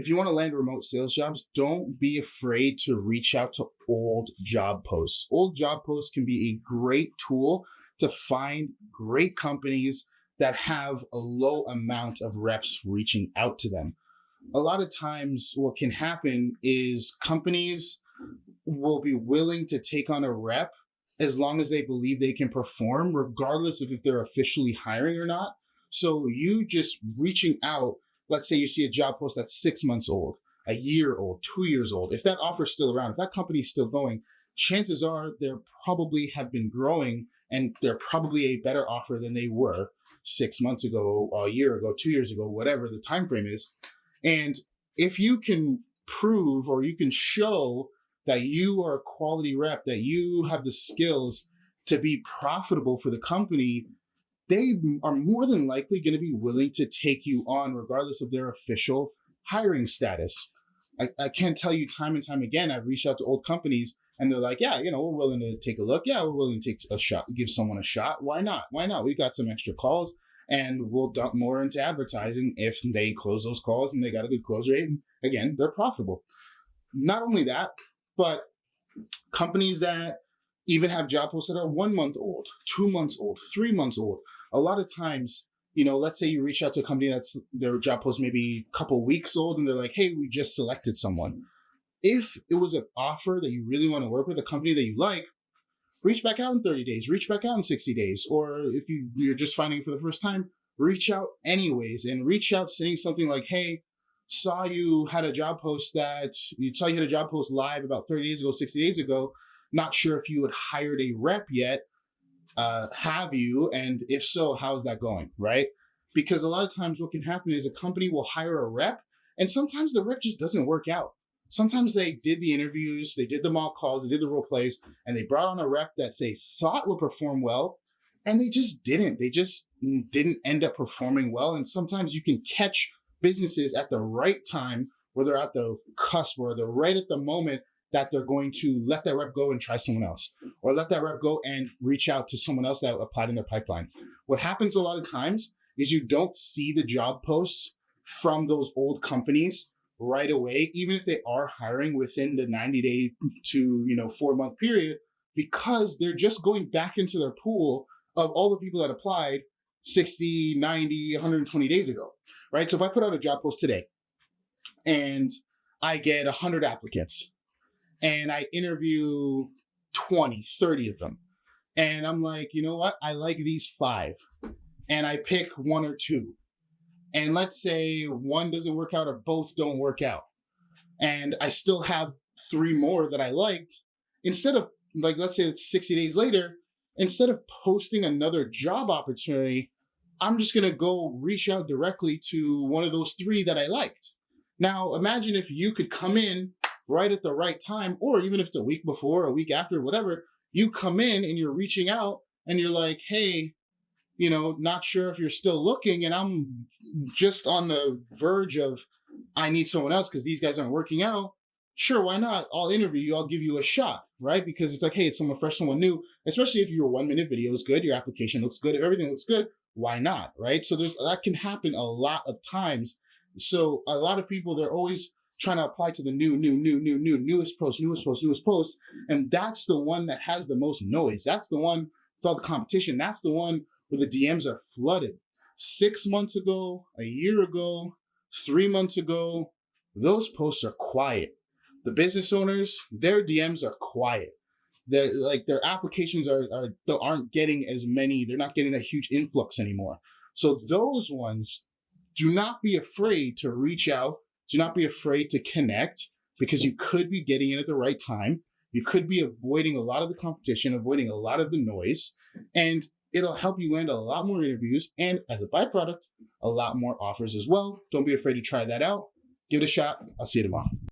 if you want to land remote sales jobs, don't be afraid to reach out to old job posts. Old job posts can be a great tool to find great companies that have a low amount of reps reaching out to them. A lot of times what can happen is companies will be willing to take on a rep as long as they believe they can perform, regardless of if they're officially hiring or not. So you just reaching out, let's say you see a job post that's 6 months old, a year old, 2 years old. If that offer's still around, if that company's still going, chances are they probably have been growing and they're probably a better offer than they were 6 months ago, a year ago, 2 years ago, whatever the time frame is. And if you can prove or you can show that you are a quality rep, that you have the skills to be profitable for the company, they are more than likely going to be willing to take you on regardless of their official hiring status. I can't tell you time and time again, I've reached out to old companies and they're like, yeah, we're willing to take a look. Yeah, we're willing to take a shot, give someone a shot. Why not? Why not? We've got some extra calls and we'll dump more into advertising if they close those calls and they got a good close rate. And again, they're profitable. Not only that, but companies that even have job posts that are 1 month old, 2 months old, 3 months old. A lot of times, let's say you reach out to a company that's their job post maybe a couple weeks old and they're like, hey, we just selected someone. If it was an offer that you really want to work with, a company that you like, reach back out in 30 days, reach back out in 60 days. Or if you're just finding it for the first time, reach out anyways and reach out saying something like, hey, saw you had a job post live about 30 days ago, 60 days ago. Not sure if you had hired a rep yet. Have you? And if so, how's that going, right? Because a lot of times what can happen is a company will hire a rep and sometimes the rep just doesn't work out. Sometimes they did the interviews, they did the mock calls, they did the role plays, and they brought on a rep that they thought would perform well, and they just didn't. They just didn't end up performing well. And sometimes you can catch businesses at the right time where they're at the cusp or they're right at the moment that they're going to let that rep go and try someone else, or let that rep go and reach out to someone else that applied in their pipeline. What happens a lot of times is you don't see the job posts from those old companies right away, even if they are hiring within the 90-day to 4 month period, because they're just going back into their pool of all the people that applied 60, 90, 120 days ago, right? So if I put out a job post today and I get 100 applicants and I interview 20, 30 of them, and I'm like, you know what? I like these 5, and I pick 1 or 2. And let's say 1 doesn't work out or both don't work out, and I still have 3 more that I liked. Instead of, let's say it's 60 days later, instead of posting another job opportunity, I'm just going to go reach out directly to one of those 3 that I liked. Now, imagine if you could come in right at the right time, or even if it's a week before, a week after, whatever, you come in and you're reaching out and you're like, hey, not sure if you're still looking, and I'm just on the verge of, I need someone else because these guys aren't working out. Sure, why not? I'll interview you. I'll give you a shot, right? Because it's like, hey, it's someone fresh, someone new, especially if your 1-minute video is good, your application looks good, if everything looks good, why not, right? So that can happen a lot of times. So a lot of people, they're always trying to apply to the newest post. And that's the one that has the most noise. That's the one with all the competition. That's the one where the DMs are flooded. 6 months ago, a year ago, 3 months ago, those posts are quiet. The business owners, their DMs are quiet. Their applications aren't getting as many. They're not getting a huge influx anymore. So those ones, do not be afraid to reach out. Do not be afraid to connect, because you could be getting in at the right time. You could be avoiding a lot of the competition, avoiding a lot of the noise, and it'll help you land a lot more interviews, and as a byproduct, a lot more offers as well. Don't be afraid to try that out. Give it a shot. I'll see you tomorrow.